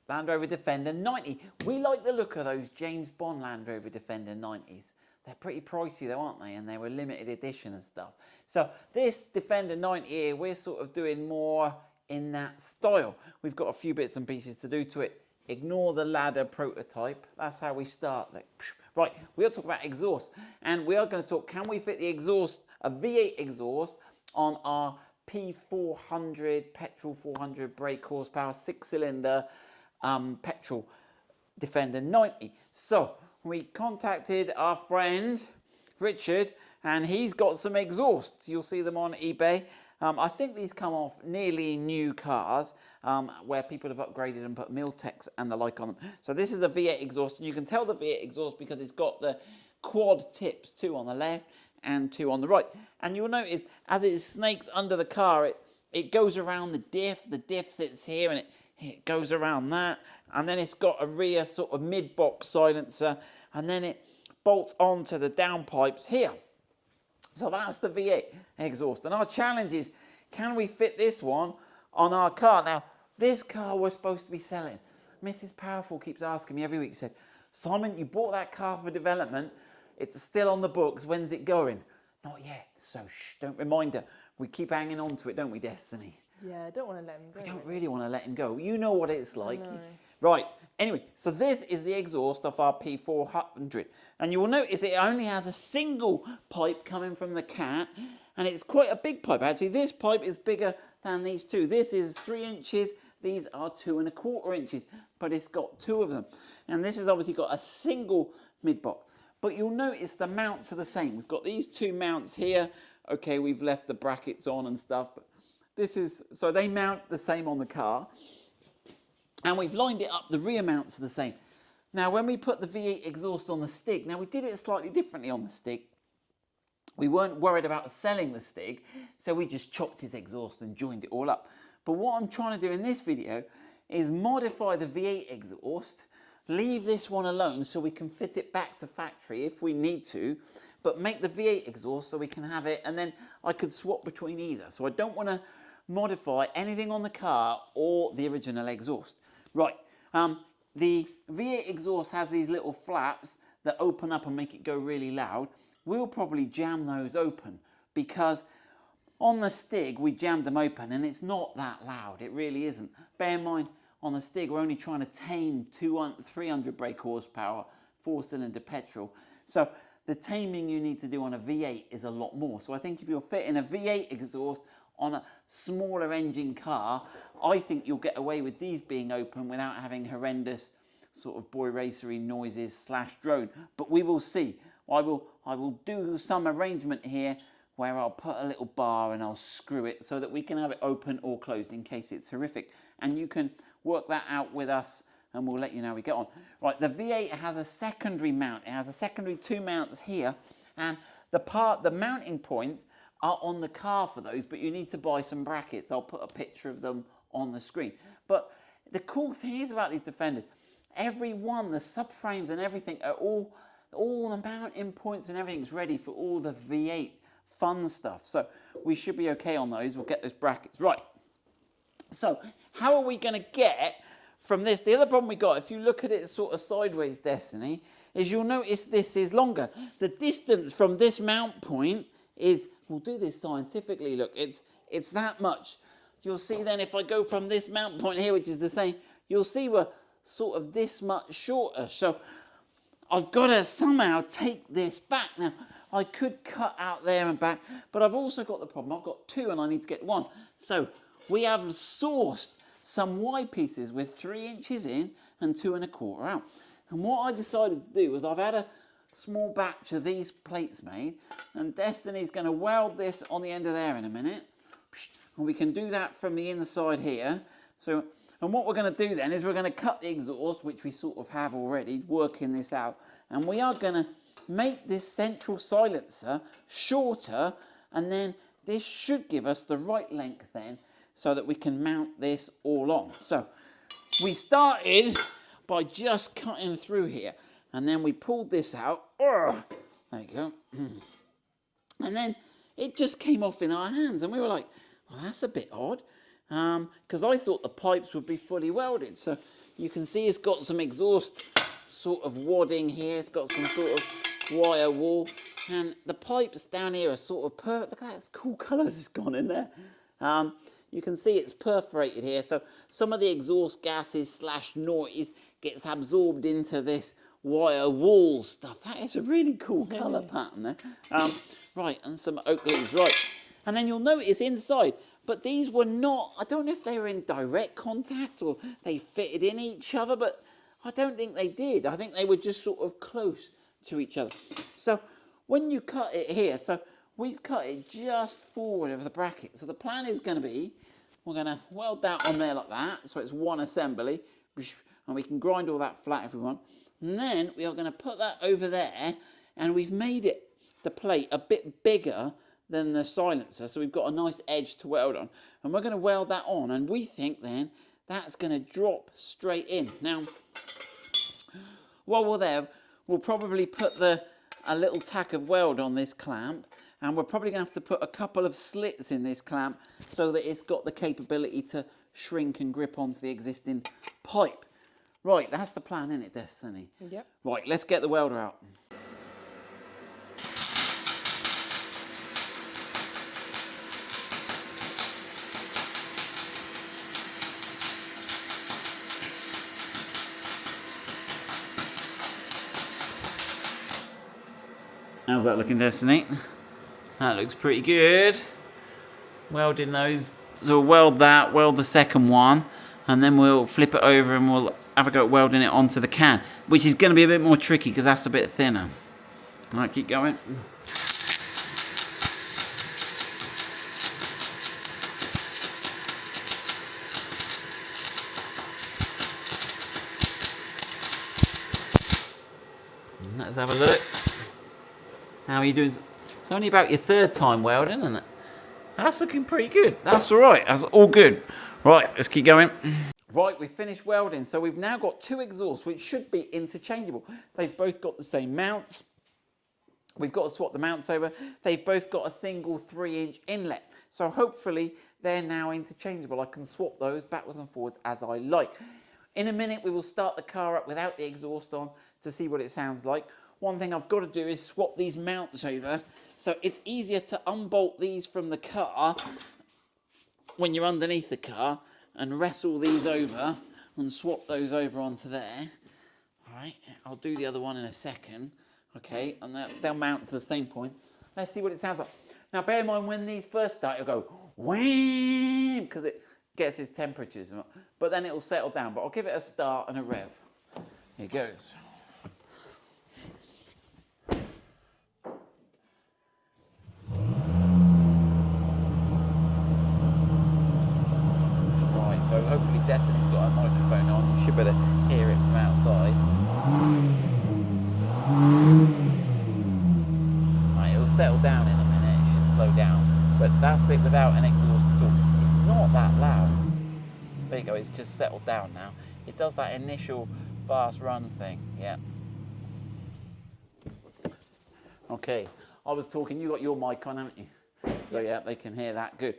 Land Rover Defender 90. We like the look of those James Bond Land Rover Defender 90s. They're pretty pricey though, aren't they? And they were limited edition and stuff. So this Defender 90 here, we're sort of doing more in that style. We've got a few bits and pieces to do to it. Ignore the ladder prototype. That's how we start. Right, we'll talk about exhaust. And we are going to talk, can we fit the exhaust, a V8 exhaust, on our P400, Petrol 400 brake horsepower, 6-cylinder Petrol Defender 90. So we contacted our friend Richard, and he's got some exhausts. You'll see them on eBay. I think these come off nearly new cars where people have upgraded and put Miltex and the like on them. So this is a V8 exhaust, and you can tell the V8 exhaust because it's got the quad tips, 2 on the left and 2 on the right. And you'll notice as it snakes under the car, it goes around the diff sits here, and it goes around that, and then it's got a rear sort of mid-box silencer, and then it bolts onto the downpipes here. So that's the V8 exhaust. And our challenge is, can we fit this one on our car? Now, this car we're supposed to be selling. Mrs. Powerful keeps asking me every week, said, Simon, you bought that car for development. It's still on the books. When's it going? Not yet. So shh, don't remind her. We keep hanging on to it, don't we, Destiny? Yeah, I don't want to let him go. We don't really want to let him go. You know what it's like. Right. Anyway, so this is the exhaust of our P400. And you will notice it only has a single pipe coming from the cat. And it's quite a big pipe. Actually, this pipe is bigger than these two. This is 3 inches. These are 2¼ inches. But it's got 2 of them. And this has obviously got a single mid-box. But you'll notice the mounts are the same. We've got these 2 mounts here. Okay, we've left the brackets on and stuff. But this is, so they mount the same on the car. And we've lined it up, the rear mounts are the same. Now, when we put the V8 exhaust on the Stig, now we did it slightly differently on the Stig. We weren't worried about selling the Stig, so we just chopped his exhaust and joined it all up. But what I'm trying to do in this video is modify the V8 exhaust, leave this one alone so we can fit it back to factory if we need to, but make the V8 exhaust so we can have it, and then I could swap between either. So I don't want to modify anything on the car or the original exhaust. Right, the V8 exhaust has these little flaps that open up and make it go really loud. We'll probably jam those open because on the Stig we jammed them open and it's not that loud. It really isn't. Bear in mind, on the Stig we're only trying to tame 300 brake horsepower, 4-cylinder petrol. So the taming you need to do on a V8 is a lot more. So I think if you're fitting a V8 exhaust on a smaller engine car, I think you'll get away with these being open without having horrendous sort of boy racery noises / drone. But we will see. I will do some arrangement here where I'll put a little bar and I'll screw it so that we can have it open or closed in case it's horrific. And you can work that out with us and we'll let you know how we get on. Right, the V8 has a secondary mount. It has a secondary 2 mounts here, and the mounting points are on the car for those, but you need to buy some brackets. I'll put a picture of them on the screen. But the cool thing is about these Defenders, every one, the subframes and everything are all the mounting points and everything's ready for all the V8 fun stuff. So we should be okay on those. We'll get those brackets. Right. So how are we going to get from this? The other problem we got, if you look at it sort of sideways, Destiny, is you'll notice this is longer. The distance from this mount point is, we'll do this scientifically, look, it's that much. You'll see then if I go from this mount point here, which is the same, you'll see we're sort of this much shorter. So I've got to somehow take this back. Now, I could cut out there and back, but I've also got the problem. I've got 2 and I need to get 1. So we have sourced some Y pieces with 3 inches in and 2¼ out. And what I decided to do was I've had a small batch of these plates made, and Destiny's going to weld this on the end of there in a minute, and we can do that from the inside here. So, and what we're going to do then is we're going to cut the exhaust, which we sort of have already, working this out, and we are going to make this central silencer shorter, and then this should give us the right length then so that we can mount this all on. So we started by just cutting through here, and then we pulled this out. There you go. And then it just came off in our hands, and we were like, well, that's a bit odd, because I thought the pipes would be fully welded. So you can see it's got some exhaust sort of wadding here. It's got some sort of wire wall. And the pipes down here are sort of look at that cool colours it's gone in there. You can see it's perforated here. So some of the exhaust gases / noise gets absorbed into this wire wall stuff. That is a really cool colour pattern there. Right, and some oak leaves. Right, and then you'll notice inside, but these were not, I don't know if they were in direct contact or they fitted in each other, but I don't think they did. I think they were just sort of close to each other. So when you cut it here, so we've cut it just forward of the bracket. So the plan is going to be, we're going to weld that on there like that, so it's one assembly, and we can grind all that flat if we want. And then we are going to put that over there, and we've made it, the plate, a bit bigger than the silencer, so we've got a nice edge to weld on. And we're going to weld that on, and we think then that's going to drop straight in. Now, while we're there, we'll probably put a little tack of weld on this clamp, and we're probably going to have to put a couple of slits in this clamp so that it's got the capability to shrink and grip onto the existing pipe. Right, that's the plan, isn't it, Destiny? Yep. Right, let's get the welder out. How's that looking, Destiny? That looks pretty good. Welding those, so we'll weld that, weld the second one, and then we'll flip it over and we'll have a go at welding it onto the can, which is going to be a bit more tricky because that's a bit thinner. All right, keep going. Let's have a look. How are you doing? It's only about your third time welding, isn't it? That's looking pretty good. That's all right. That's all good. Right, let's keep going. Right, we've finished welding. So we've now got two exhausts, which should be interchangeable. They've both got the same mounts. We've got to swap the mounts over. They've both got a single 3-inch inlet. So hopefully they're now interchangeable. I can swap those backwards and forwards as I like. In a minute, we will start the car up without the exhaust on to see what it sounds like. One thing I've got to do is swap these mounts over. So it's easier to unbolt these from the car when you're underneath the car and wrestle these over and swap those over onto there. All right, I'll do the other one in a second. Okay, and they'll mount to the same point. Let's see what it sounds like. Now, bear in mind, when these first start, it'll go wham, because it gets its temperatures. But then it'll settle down. But I'll give it a start and a rev. Here it goes. Right, so hopefully Destiny's got a microphone on. You should be able to hear it from outside. Right, it'll settle down in a minute. It should slow down. But that's it without an exhaust at all. It's not that loud. There you go, it's just settled down now. It does that initial fast run thing, yeah. Okay, I was talking, you got your mic on, haven't you? So yeah, they can hear that, good.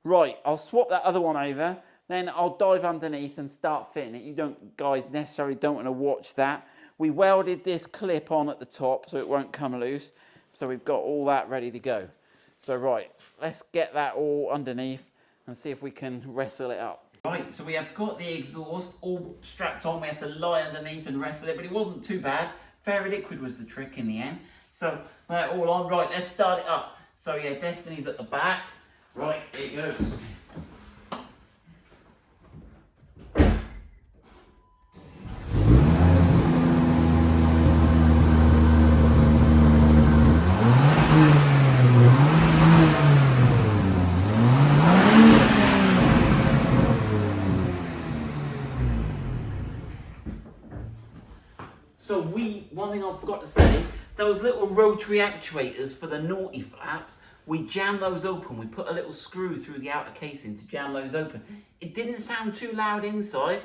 Right, I'll swap that other one over, then I'll dive underneath and start fitting it. You guys necessarily don't want to watch that. We welded this clip on at the top so it won't come loose. So we've got all that ready to go. So right, let's get that all underneath and see if we can wrestle it up. Right, so we have got the exhaust all strapped on. We had to lie underneath and wrestle it, but it wasn't too bad. Fairy liquid was the trick in the end. So they're all on. Right, let's start it up. So yeah, Destiny's at the back. Right, here it goes. So one thing I forgot to say, those little rotary actuators for the naughty flaps, we jammed those open. We put a little screw through the outer casing to jam those open. It didn't sound too loud inside.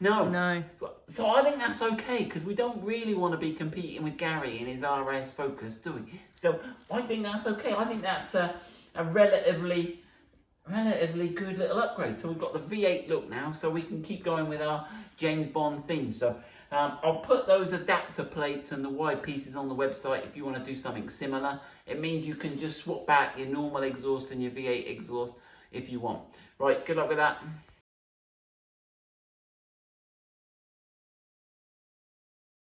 No. So I think that's okay, because we don't really want to be competing with Gary in his RS Focus, do we? So I think that's okay. I think that's a relatively relatively good little upgrade. So we've got the V8 look now, so we can keep going with our James Bond theme. So I'll put those adapter plates and the wide pieces on the website if you want to do something similar. It means you can just swap back your normal exhaust and your V8 exhaust if you want. Right, good luck with that.